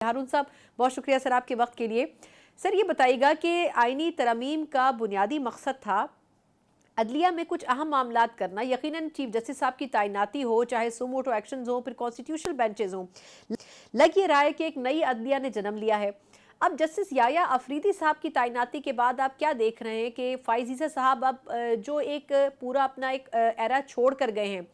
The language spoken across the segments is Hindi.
हारून साहब, बहुत शुक्रिया सर आपके वक्त के लिए। सर ये बताइएगा कि आईनी तरमीम का बुनियादी मकसद था अदलिया में कुछ अहम मामलात करना, यकीनन चीफ जस्टिस साहब की तैनाती हो, चाहे सुमोटो एक्शन हो, फिर कॉन्स्टिट्यूशनल बेंचेज हों। लग ये रहा है कि एक नई अदलिया ने जन्म लिया है। अब जस्टिस याया अफरीदी साहब की तैनाती के बाद आप क्या देख रहे हैं कि फ़ाइज़ ईसा साहब अब जो एक पूरा अपना एक एरा छोड़ कर गए हैं,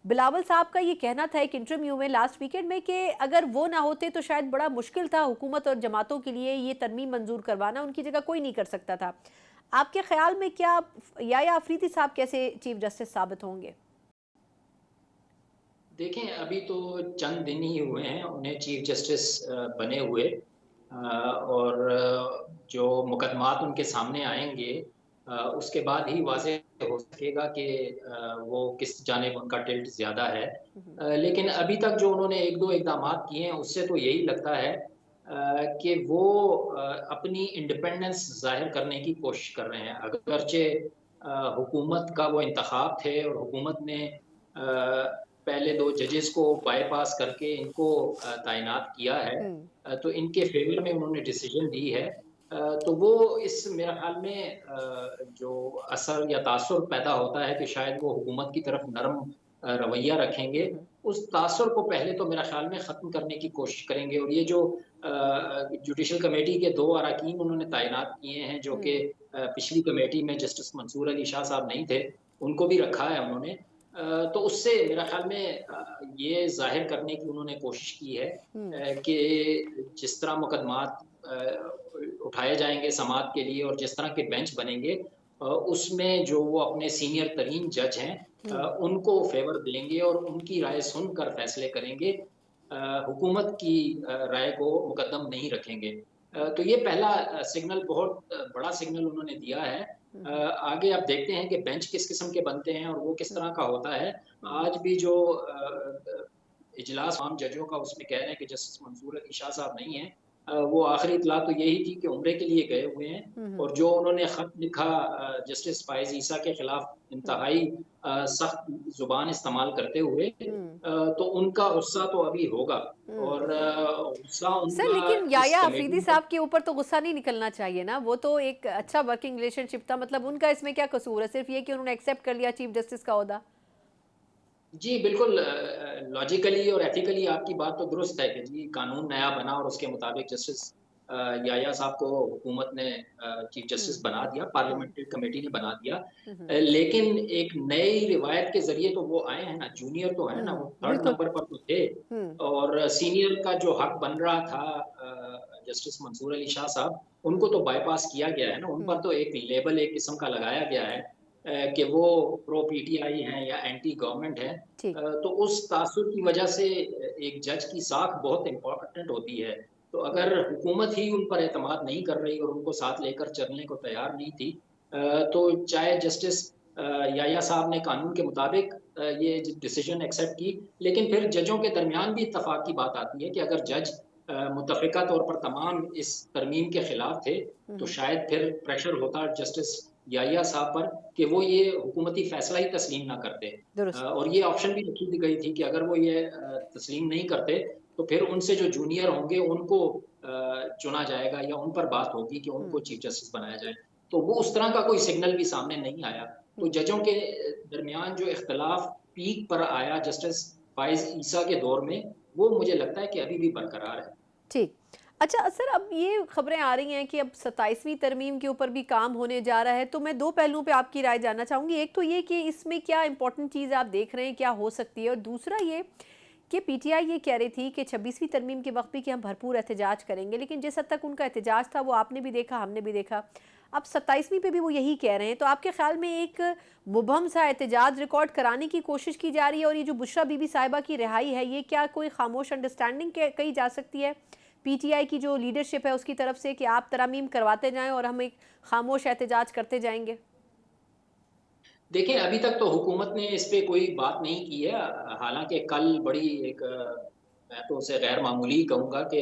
बिलावल साहब का ये कहना था एक इंटरव्यू में लास्ट वीकेंड में कि अगर वो ना होते तो शायद बड़ा मुश्किल था हुकूमत और जमातों के लिए ये तरमीम मंजूर करवाना, उनकी जगह कोई नहीं कर सकता था। आपके ख्याल में क्या या अफरीदी साहब कैसे चीफ जस्टिस साबित होंगे? देखें, अभी तो चंद दिन ही हुए हैं उन्हें चीफ जस्टिस बने हुए, और जो मुकदमात उनके सामने आएंगे उसके बाद ही वाज़ेह हो सकेगा कि वो किस जानिब उनका टिल्ट ज़्यादा है। लेकिन अभी तक जो उन्होंने एक दो इक़दामात किए हैं उससे तो यही लगता है कि वो अपनी इंडिपेंडेंस ज़ाहिर करने की कोशिश कर रहे हैं। अगरचे हुकूमत का वो इंतख़ाब थे और हुकूमत ने पहले 2 जजेस को बायपास करके इनको तैनात किया है। हम्म। तो इनके फ़ेवर में उन्होंने डिसीज़न दी है। तो वो इस मेरे ख़्याल में जो असर या तासुर पैदा होता है कि शायद वो हुकूमत की तरफ नरम रवैया रखेंगे, उस तासुर को पहले तो मेरा ख़्याल में ख़त्म करने की कोशिश करेंगे। और ये जो जुडिशल कमेटी के 2 अरकान उन्होंने तैनात किए हैं, जो कि पिछली कमेटी में जस्टिस मंसूर अली शाह साहब नहीं थे, उनको भी रखा है उन्होंने। तो उससे मेरा ख़्याल में ये ज़ाहिर करने की उन्होंने कोशिश की है हम्म। कि जिस तरह मुकदमात उठाए जाएँगे समाअत के लिए और जिस तरह के बेंच बनेंगे, उसमें जो वो अपने सीनियर तरीन जज हैं उनको फ़ेवर देंगे और उनकी राय सुनकर फ़ैसले करेंगे। हुकूमत की राय को मुकद्दम नहीं रखेंगे। तो ये पहला सिग्नल, बहुत बड़ा सिग्नल उन्होंने दिया है। आगे आप देखते हैं कि बेंच किस किस्म के बनते हैं और वो किस तरह का होता है। आज भी जो इजलास आम जजों का उसमें कह रहे हैं कि जस्टिस मंसूर अली शाह साहब नहीं है। वो आखिरी इत्तला तो यही थी कि उम्रे के लिए गए हुए हैं। और जो उन्होंने ख़त लिखा जस्टिस फ़ाइज़ ईसा के खिलाफ इंतहाई सख्त ज़ुबान इस्तेमाल करते हुए, तो उनका गुस्सा तो अभी होगा। और गुस्सा सर उनका लेकिन इस याया कमेटी अफरीदी में। साहब के ऊपर तो गुस्सा नहीं निकलना चाहिए ना, वो तो एक अच्छा वर्किंग रिलेशनशिप था, मतलब उनका इसमें क्या कसूर है? सिर्फ ये कि उन्होंने एक्सेप्ट कर लिया चीफ जस्टिस का ओहदा। जी, बिल्कुल लॉजिकली और एथिकली आपकी बात तो दुरुस्त है कि जी कानून नया बना और उसके मुताबिक जस्टिस याह्या साहब को हुकूमत ने चीफ जस्टिस बना दिया, पार्लियामेंट्री कमेटी ने बना दिया। लेकिन एक नई रिवायत के ज़रिए तो वो आए हैं ना, जूनियर तो हैं ना, वो थर्ड बिल्कुल। नंबर पर तो थे। हम्म। और सीनियर का जो हक बन रहा था जस्टिस मंसूर अली शाह साहब, उनको तो बायपास किया गया है ना, उन पर तो एक लेबल एक किस्म का लगाया गया है कि वो प्रो पीटीआई हैं या एंटी गवर्नमेंट हैं। ठीक। तो उस तासुर की वजह से एक जज की साख बहुत इम्पोर्टेंट होती है। तो अगर हुकूमत ही उन पर एतमाद नहीं कर रही और उनको साथ लेकर चलने को तैयार नहीं थी, तो चाहे जस्टिस याह्या साहब ने कानून के मुताबिक ये डिसीजन एक्सेप्ट की, लेकिन फिर जजों के दरमियान भी इत्तेफाक की बात आती है कि अगर जज मुत्तफ़िका तौर पर तमाम इस तरमीम के खिलाफ थे, तो शायद फिर प्रेशर होता जस्टिस याह्या साहब पर कि वो ये हुकूमती फ़ैसला ही तस्लीम ना करते। दुरुस्त। और ये ऑप्शन भी रखी दी गई थी कि अगर वो ये तस्लीम नहीं करते, तो फिर उनसे जो जूनियर होंगे उनको चुना जाएगा या उन पर बात होगी कि उनको चीफ जस्टिस बनाया जाए। तो वो उस तरह का कोई सिग्नल भी सामने नहीं आया। तो जजों के दरमियान जो इख्तिलाफ पीक पर आया जस्टिस फ़ाइज़ ईसा के दौर में, वो मुझे लगता है कि अभी भी बरकरार है। ठीक। अच्छा सर, अब ये खबरें आ रही हैं कि अब 27वीं तरमीम के ऊपर भी काम होने जा रहा है, तो मैं दो पहलुओं पे आपकी राय जानना चाहूँगी। एक तो ये कि इसमें क्या इंपॉर्टेंट चीज़ आप देख रहे हैं, क्या हो सकती है? और दूसरा ये कि पीटीआई ये कह रही थी कि 26वीं तरमीम के वक्त भी कि हम भरपूर एहतजाज करेंगे, लेकिन जिस हद तक उनका एहतजाज था वो आपने भी देखा, हमने भी देखा। अब 27वीं पे भी वो यही कह रहे हैं, तो आपके ख्याल में एक मुबहम सा एहतजाज रिकॉर्ड कराने की कोशिश की जा रही है? और ये जो बुशरा बीबी साहिबा की रिहाई है, ये क्या कोई खामोश अंडरस्टैंडिंग कही जा सकती है पीटीआई की जो लीडरशिप है उसकी तरफ से कि आप तरमीम करवाते जाएं और हम एक खामोश एहतजाज करते जाएंगे? देखिए, अभी तक तो हुकूमत ने इस पे कोई बात नहीं की है। हालाँकि कल बड़ी एक मैं तो उसे गैर मामूली कहूँगा कि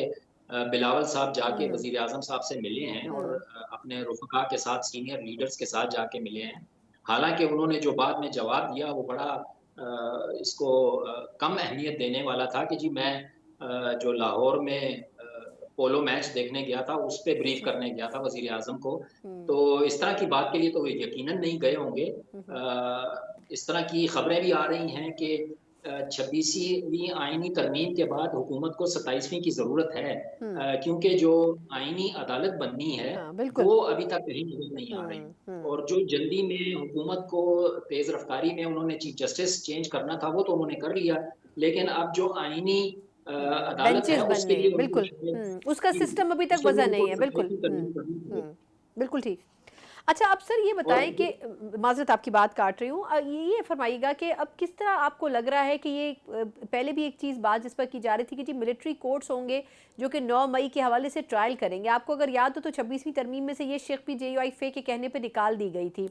बिलावल साहब जाके वज़ीर-ए-आज़म साहब से मिले हैं और अपने रुफ़क़ा के साथ, सीनियर लीडर्स के साथ जाके मिले हैं। हालाँकि उन्होंने जो बाद में जवाब दिया वो बड़ा इसको कम अहमियत देने वाला था कि जी मैं जो लाहौर में पोलो मैच देखने गया था, उस पे ब्रीफ करने गया था वज़ीर आज़म को। हुँ, तो इस तरह की बात के लिए तो वो यकीनन नहीं गए होंगे। हुँ, हुँ, इस तरह की खबरें भी आ रही हैं कि 26वीं आईनी तरमीम के बाद हुकूमत को 27वीं की ज़रूरत है, हुँ, क्योंकि जो आईनी अदालत बननी है, हाँ, बिल्कुल। वो अभी तक कहीं नज़र नहीं आ रही। हुँ, हुँ, और जो जल्दी में हुकूमत को तेज़ रफ़्तारी में उन्होंने चीफ़ जस्टिस चेंज करना था, वो तो उन्होंने कर लिया। लेकिन अब जो आईनी अदालत है, बेंचेस उसके बनने लिए हैं, उनको बिल्कुल। शायद उसका जी, सिस्टम अभी तक उसके लिए वज़ा नहीं उनको है, बिल्कुल। 27वीं तरमीम करनी पड़ेगी। बिल्कुल ठीक। अच्छा, अब सर ये और बताएँ कि माज़रत आपकी बात काट रही हूँ। ये फ़रमाइएगा कि अब किस तरह आपको लग रहा है कि ये पहले भी एक चीज़ बात जिस पर की जा रही थी कि जी मिलिट्री कोर्ट्स होंगे जो कि 9 मई के हवाले से ट्रायल करेंगे। आपको अगर याद हो तो 26वीं तरमीम में से ये शिक़ भी जेयूआईफ़े के कहने पे निकाल दी गई थी।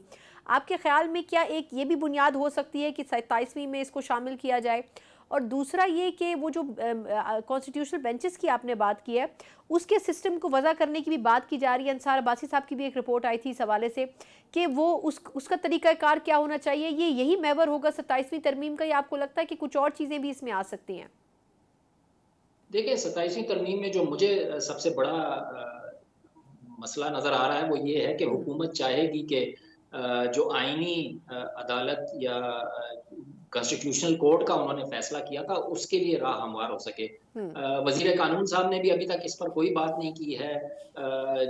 आपके ख़्याल में क्या एक ये भी बुनियाद हो सकती है कि 27वीं में इसको शामिल किया जाए? और दूसरा ये कि वो जो कॉन्स्टिट्यूशनल बेंचेस की आपने बात की है, उसके सिस्टम को वज़ा करने की भी बात की जा रही है। अंसार अब्बासी साहब की भी एक रिपोर्ट आई थी इस हवाले से कि वो उसका तरीक़ाकार क्या होना चाहिए? ये यही महवर होगा 27वीं तरमीम का, या आपको लगता है कि कुछ और चीज़ें भी इसमें आ सकती हैं? देखिए 27वीं तरमीम में जो मुझे सबसे बड़ा मसला नज़र आ रहा है, वो ये है कि हुँ, हुकूमत चाहेगी कि जो आईनी अदालत या कॉन्स्टिट्यूशनल कोर्ट का उन्होंने फ़ैसला किया था, उसके लिए राह हमवार हो सके। हुँ, वज़ीर कानून साहब ने भी अभी तक इस पर कोई बात नहीं की है।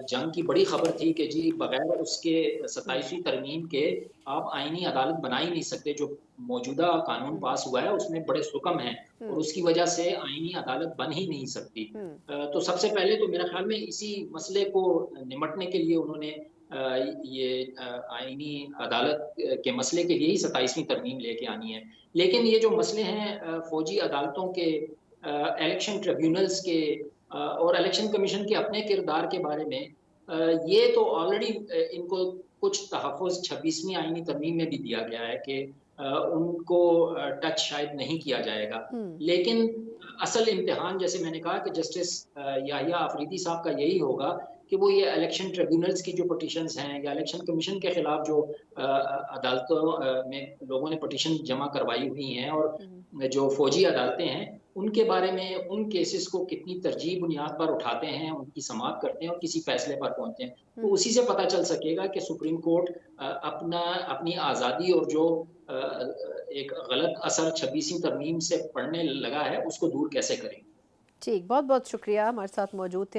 जंग की बड़ी खबर थी कि जी बगैर उसके हुँ, 27वीं तरमीम के आप आईनी अदालत बना ही नहीं सकते। जो मौजूदा कानून हुँ, पास हुआ है, उसमें बड़े सुकम हैं और हुँ, उसकी वजह से आईनी अदालत बन ही नहीं सकती। हुँ, तो सबसे पहले तो मेरे ख़्याल में इसी मसले को निमटने के लिए उन्होंने ये आईनी अदालत के मसले के लिए ही 27वीं तरमीम लेके आनी है। लेकिन ये जो मसले हैं फ़ौजी अदालतों के, इलेक्शन ट्रिब्यूनल्स के, और इलेक्शन कमीशन के अपने किरदार के बारे में, ये तो ऑलरेडी इनको कुछ तहफ़्फ़ुज़ 26वीं आईनी तरमीम में भी दिया गया है कि उनको टच शायद नहीं किया जाएगा। हुँ, लेकिन असल इम्तिहान, जैसे मैंने कहा कि जस्टिस याहिया अफरीदी साहब का यही होगा कि वो ये इलेक्शन ट्रिब्यूनल्स की जो पिटीशंस हैं या इलेक्शन कमीशन के खिलाफ जो अदालतों में लोगों ने पिटीशन जमा करवाई हुई हैं, और हुँ, जो फौजी अदालतें हैं, उनके बारे में उन केसेस को कितनी तरजीह बुनियाद पर उठाते हैं, उनकी समाअत करते हैं और किसी फैसले पर पहुँचते हैं। तो हुँ। उसी से पता चल सकेगा कि सुप्रीम कोर्ट अपनी आज़ादी और जो एक गलत असर 26वीं तरमीम से पड़ने लगा है, उसको दूर कैसे करेंगे। ठीक, बहुत-बहुत शुक्रिया हमारे साथ मौजूद थे।